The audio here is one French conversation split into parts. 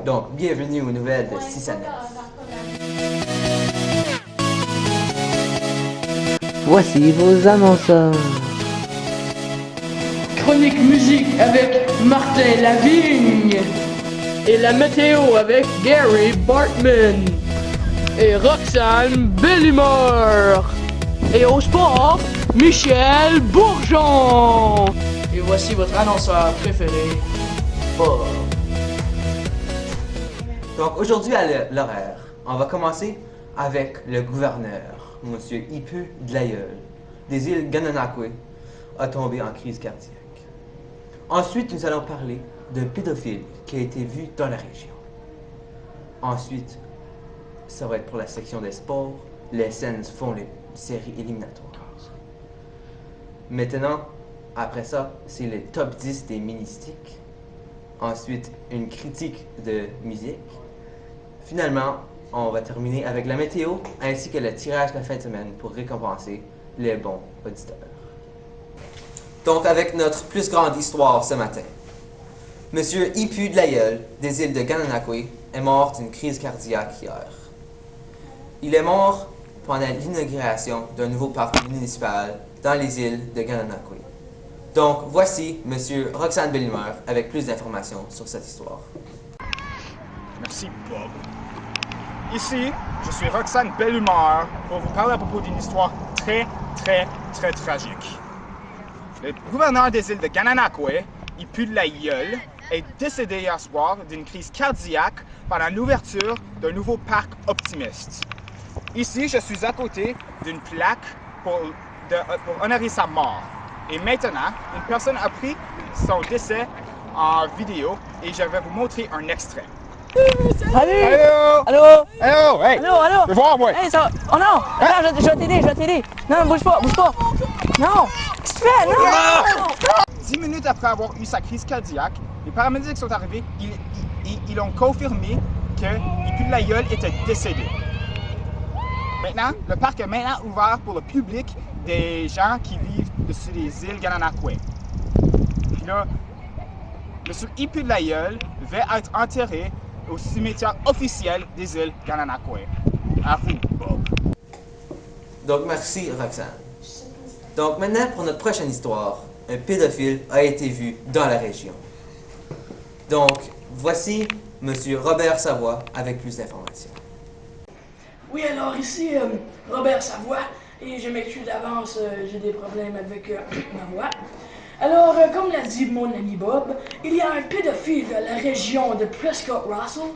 Donc, bienvenue aux nouvelles de 6 à 9. Voici vos annonceurs. Chronique musique avec Martin Lavigne. Et la météo avec Gary Bartman. Et Roxane Bellumeur. Et au sport, Michel Bourgeon. Et voici votre annonceur préféré, Bob. Donc, aujourd'hui à l'horaire, on va commencer avec le gouverneur, M. Ipu Dlayeul, des îles Gananoque, a tombé en crise cardiaque. Ensuite, nous allons parler d'un pédophile qui a été vu dans la région. Ensuite, ça va être pour la section des sports. Les Sens font les séries éliminatoires. Maintenant, après ça, c'est les top 10 des mini-sticks. Ensuite, une critique de musique. Finalement, on va terminer avec la météo ainsi que le tirage de la fin de semaine pour récompenser les bons auditeurs. Donc, avec notre plus grande histoire ce matin. Monsieur Ipu Dlayeul, des îles de Gananoque, est mort d'une crise cardiaque hier. Il est mort pendant l'inauguration d'un nouveau parc municipal dans les îles de Gananoque. Donc, voici Monsieur Roxane Bellumeur avec plus d'informations sur cette histoire. Merci, Bob. Ici, je suis Roxane Bellumeur pour vous parler à propos d'une histoire très tragique. Le gouverneur des îles de Gananoque, Ipu Dlayeul, est décédé hier soir d'une crise cardiaque pendant l'ouverture d'un nouveau parc optimiste. Ici, je suis à côté d'une plaque pour honorer sa mort. Et maintenant, une personne a pris son décès en vidéo et je vais vous montrer un extrait. Salut! Allô! Allô? Allô! Hey! Allô, allô? Je veux voir, moi! Hey, ça... Oh non! Attends, je vais t'aider. Non, bouge pas! Non! Qu'est-ce que tu fais? Non! 10 minutes après avoir eu sa crise cardiaque, les paramédics sont arrivés, ils ont confirmé que Ipu Dlayeul était décédé. Maintenant, le parc est maintenant ouvert pour le public des gens qui vivent sur les îles Gananoque. Puis là, M. Ipu Dlayeul va être enterré au cimetière officiel des îles Gananoque. À vous, Bob. Donc, merci Roxane. Donc, maintenant, pour notre prochaine histoire, un pédophile a été vu dans la région. Donc, voici M. Robert Savoie avec plus d'informations. Oui, alors ici, Robert Savoie, et je m'excuse d'avance, j'ai des problèmes avec ma voix. Alors, comme l'a dit mon ami Bob, il y a un pédophile dans la région de Prescott-Russell,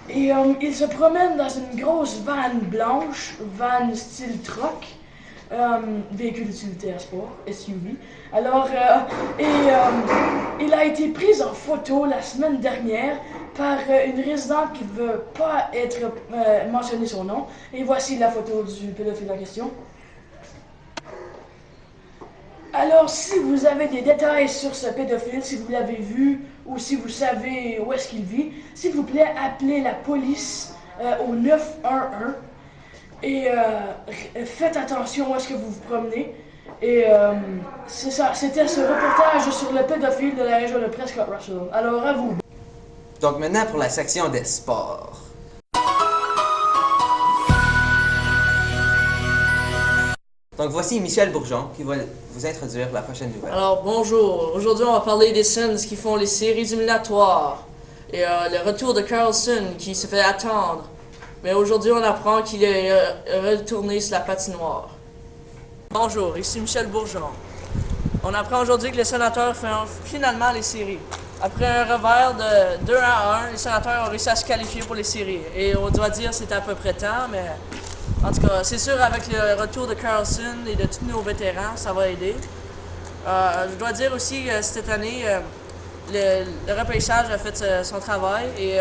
et il se promène dans une grosse vanne blanche, vanne style truck, véhicule utilitaire sport, SUV. Alors, il a été pris en photo la semaine dernière par une résidente qui ne veut pas être mentionner son nom. Et voici la photo du pédophile en question. Alors, si vous avez des détails sur ce pédophile, si vous l'avez vu ou si vous savez où est-ce qu'il vit, s'il vous plaît, appelez la police au 911 et faites attention où est-ce que vous vous promenez. Et c'est ça, c'était ce reportage sur le pédophile de la région de Prescott-Russell. Alors, à vous. Donc, maintenant, pour la section des sports. Donc, voici Michel Bourgeon qui va vous introduire la prochaine nouvelle. Alors, bonjour. Aujourd'hui, on va parler des Suns qui font les séries éliminatoires. Et le retour de Carlson qui se fait attendre. Mais aujourd'hui, on apprend qu'il est retourné sur la patinoire. Bonjour, ici Michel Bourgeon. On apprend aujourd'hui que les sénateurs font finalement les séries. Après un revers de 2-1, les sénateurs ont réussi à se qualifier pour les séries. Et on doit dire que c'était à peu près temps, mais en tout cas, c'est sûr avec le retour de Carlson et de tous nos vétérans, ça va aider. Je dois dire aussi que cette année, le repêchage a fait son travail et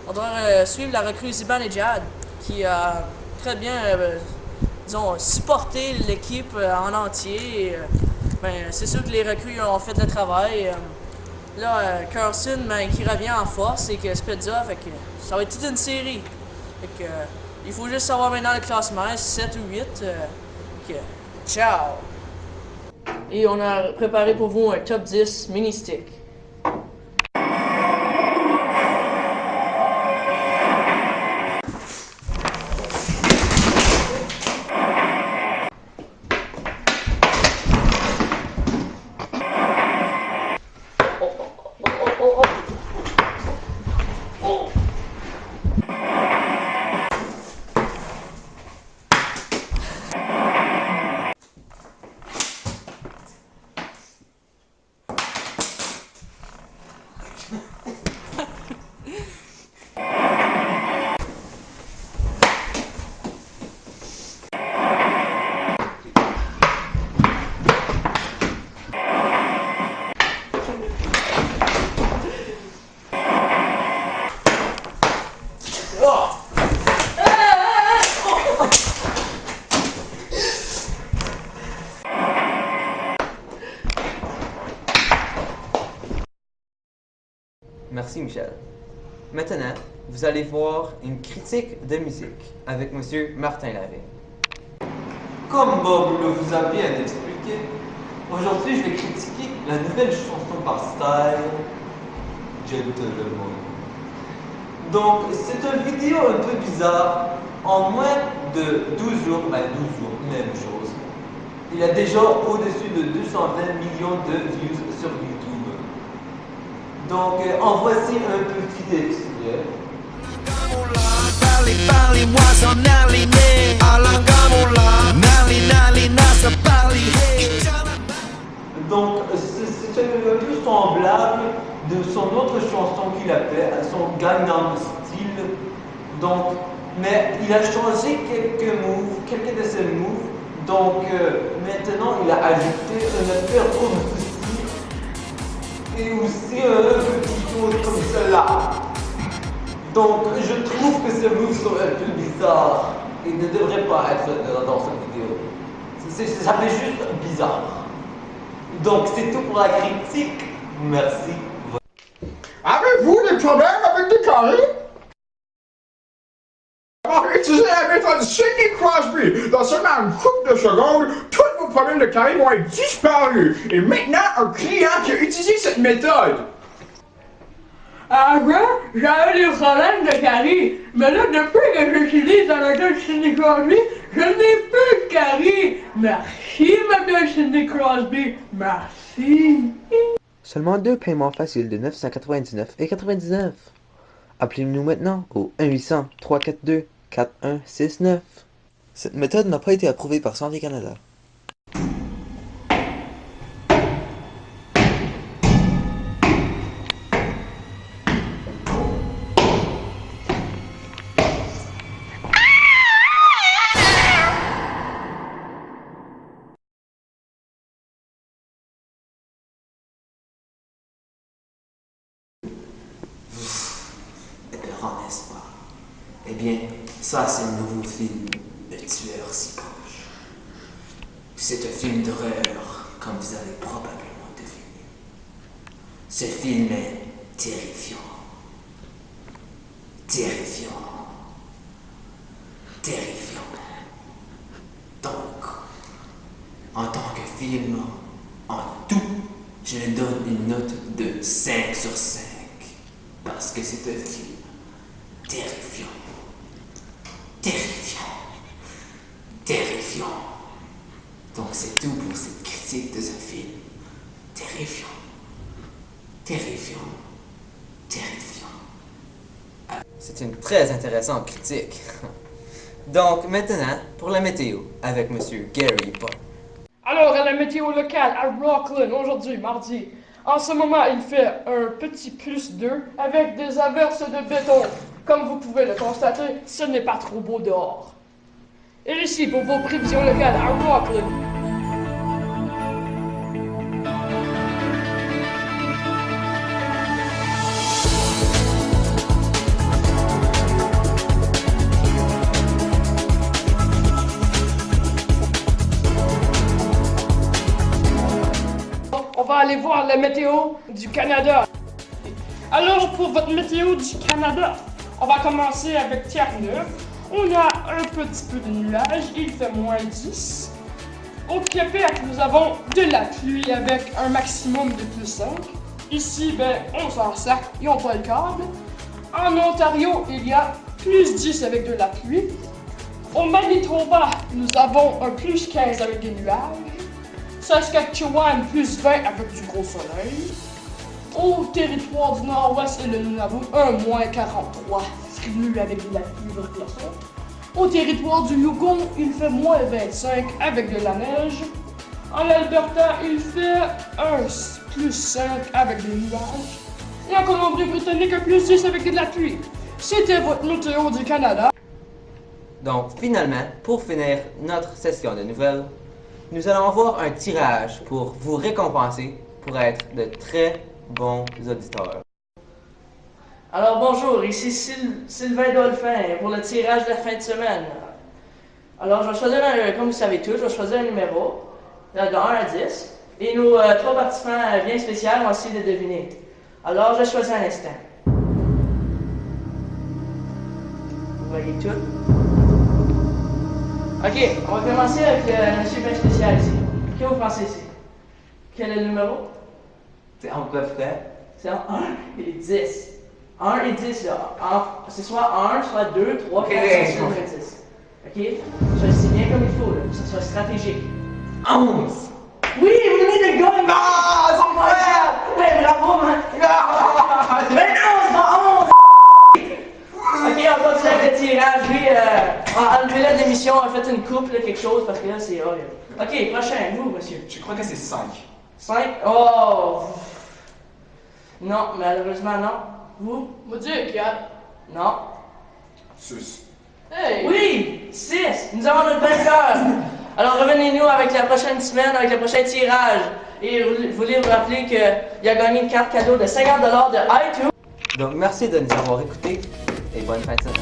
on doit suivre la recrue Ziban Ejad qui a très bien, disons, supporté l'équipe en entier. Et, c'est sûr que les recrues ont fait le travail. Là, Carlson qui revient en force et que Spezza, fait que ça va être toute une série. Fait que, il faut juste savoir maintenant le classement, 7 ou 8. Ciao! Et on a préparé pour vous un top 10 mini-stick. Michel. Maintenant, vous allez voir une critique de musique avec Monsieur Martin Lavigne. Comme Bob le vous a bien expliqué, aujourd'hui je vais critiquer la nouvelle chanson par style, Gentleman. Donc, c'est une vidéo un peu bizarre. En moins de 12 jours, même chose. Il a déjà au-dessus de 220 millions de views sur YouTube. Donc, en voici un petit extrait. Donc, c'est un peu semblable de son autre chanson qu'il a fait, son Gangnam Style. Donc, mais il a changé quelques de ses moves. Donc, maintenant, il a ajouté un effet aussi et aussi un petit chose comme cela. Donc, je trouve que ces moves sont un peu bizarres et ne devraient pas être dans cette vidéo. Ça fait juste bizarre. Donc, c'est tout pour la critique. Merci. Avez-vous des problèmes avec des carrés? Alors, utilisez la méthode Sidney Crosby. Dans seulement une couple de secondes, tous vos problèmes de carré vont être disparus. Et maintenant, un client qui a utilisé cette méthode. Avant, j'avais des problèmes de carie, mais là, depuis que j'utilise la méthode Sidney Crosby, je n'ai plus de carie. Merci, madame Sidney Crosby. Merci. Seulement 2 paiements faciles de 999,99. Appelez-nous maintenant au 1-800-342-4169. Cette méthode n'a pas été approuvée par Santé Canada. Épeurant, n'est-ce pas? Eh bien, ça c'est le nouveau film, Le Tueur si proche. C'est un film d'horreur, comme vous avez probablement deviné. Ce film est terrifiant. Terrifiant. Terrifiant. Donc, en tant que film, en tout, je lui donne une note de 5 sur 5. Parce que c'est un film terrifiant. Terrifiant. Terrifiant. Donc c'est tout pour cette critique de ce film. Terrifiant. Terrifiant. Terrifiant. C'est une très intéressante critique. Donc maintenant, pour la météo, avec Monsieur Gary Paul. Alors, à la météo locale à Rockland, aujourd'hui, mardi. En ce moment, il fait un petit +2 avec des averses de béton. Comme vous pouvez le constater, ce n'est pas trop beau dehors. Et ici, pour vos prévisions locales à Rockland. On va aller voir la météo du Canada. Alors, pour votre météo du Canada, on va commencer avec Terre-Neuve. On a un petit peu de nuages, il fait -10. Au Québec, nous avons de la pluie avec un maximum de +5. Ici, on s'en sac, ils n'ont pas le câble. En Ontario, il y a +10 avec de la pluie. Au Manitoba, nous avons un +15 avec des nuages. Saskatchewan, +20 avec du gros soleil. Au territoire du Nord-Ouest et le Nunavut, un -43, distribué avec de la pluie verglaçante. Au territoire du Yukon, il fait -25 avec de la neige. En Alberta, il fait un +5 avec des nuages. Et en Colombie-Britannique, un +10 avec de la pluie. C'était votre météo du Canada. Donc finalement, pour finir notre session de nouvelles, nous allons avoir un tirage pour vous récompenser pour être de très bons auditeurs. Alors bonjour, ici Sylvain Dolphin pour le tirage de la fin de semaine. Alors je vais choisir, comme vous savez tous, je vais choisir un numéro de 1 à 10 et nos 3 participants bien spéciaux vont essayer de deviner. Alors je choisis un instant. voyez tout. Ok, on va commencer avec le monsieur bien spécial ici. Qu'est-ce que vous pensez ici? Quel est le numéro? C'est en quoi frère? C'est en 1 et 10. 1 et 10, là. C'est soit 1, soit 2, 3, 4, 5, 6, 7, 10. Ok? Choisissez bien comme il faut, là. Que ce soit stratégique. 11! Oui, vous venez de gagner! Ah, son frère! Ouais, bravo, man! Mais non, c'est pas 11! Ok, on continue avec le tirage. Lui, enlevez-le de l'émission, on a fait une coupe, là, quelque chose, parce que là, c'est horrible. Ok, prochain, vous, monsieur. Je crois que c'est 5. 5? Oh! Non, malheureusement, non. Vous? Moi, dire 4. Non. 6. Hey! Oui! 6! Nous avons notre vainqueur! Alors revenez-nous avec la prochaine semaine, avec le prochain tirage. Et vous voulez vous rappeler qu'il a gagné une carte cadeau de 50$ de iTunes. Donc merci de nous avoir écoutés et bonne fin de semaine.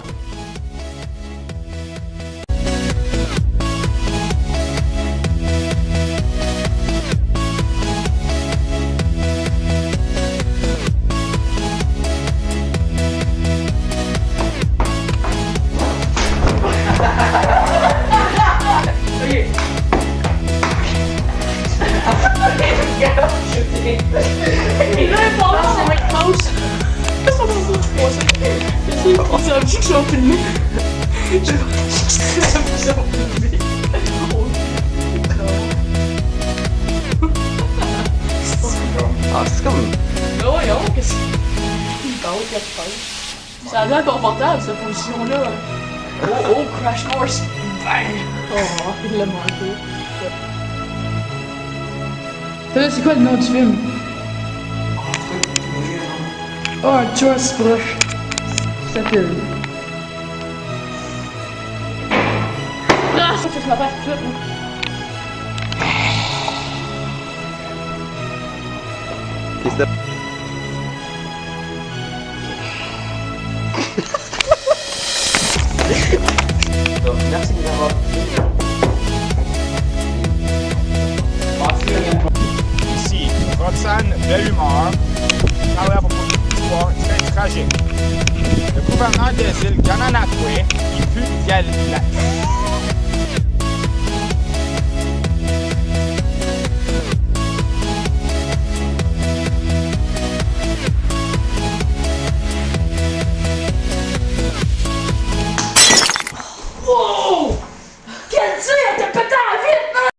Il est important, c'est Mike Mouse. Qu'est-ce qu'on va faire? C'est un petit que je vais filmer. Ah, c'est comme. Ben voyons, qu'est-ce que... Ça a l'air confortable, cette position-là. Oh, Crash Course. Bang! Oh, il l'a manqué. C'est quoi le nom du film? Oh, un tueur si proche. Ça s'appelle. Ah, ça fait ma passe tout de suite, là. Qu'est-ce que Donc merci de nous avoir Ici, Roxane Bellumeur, parlait à propos d'une histoire très tragique. Le gouverneur des îles Gananakwe, il put y aller.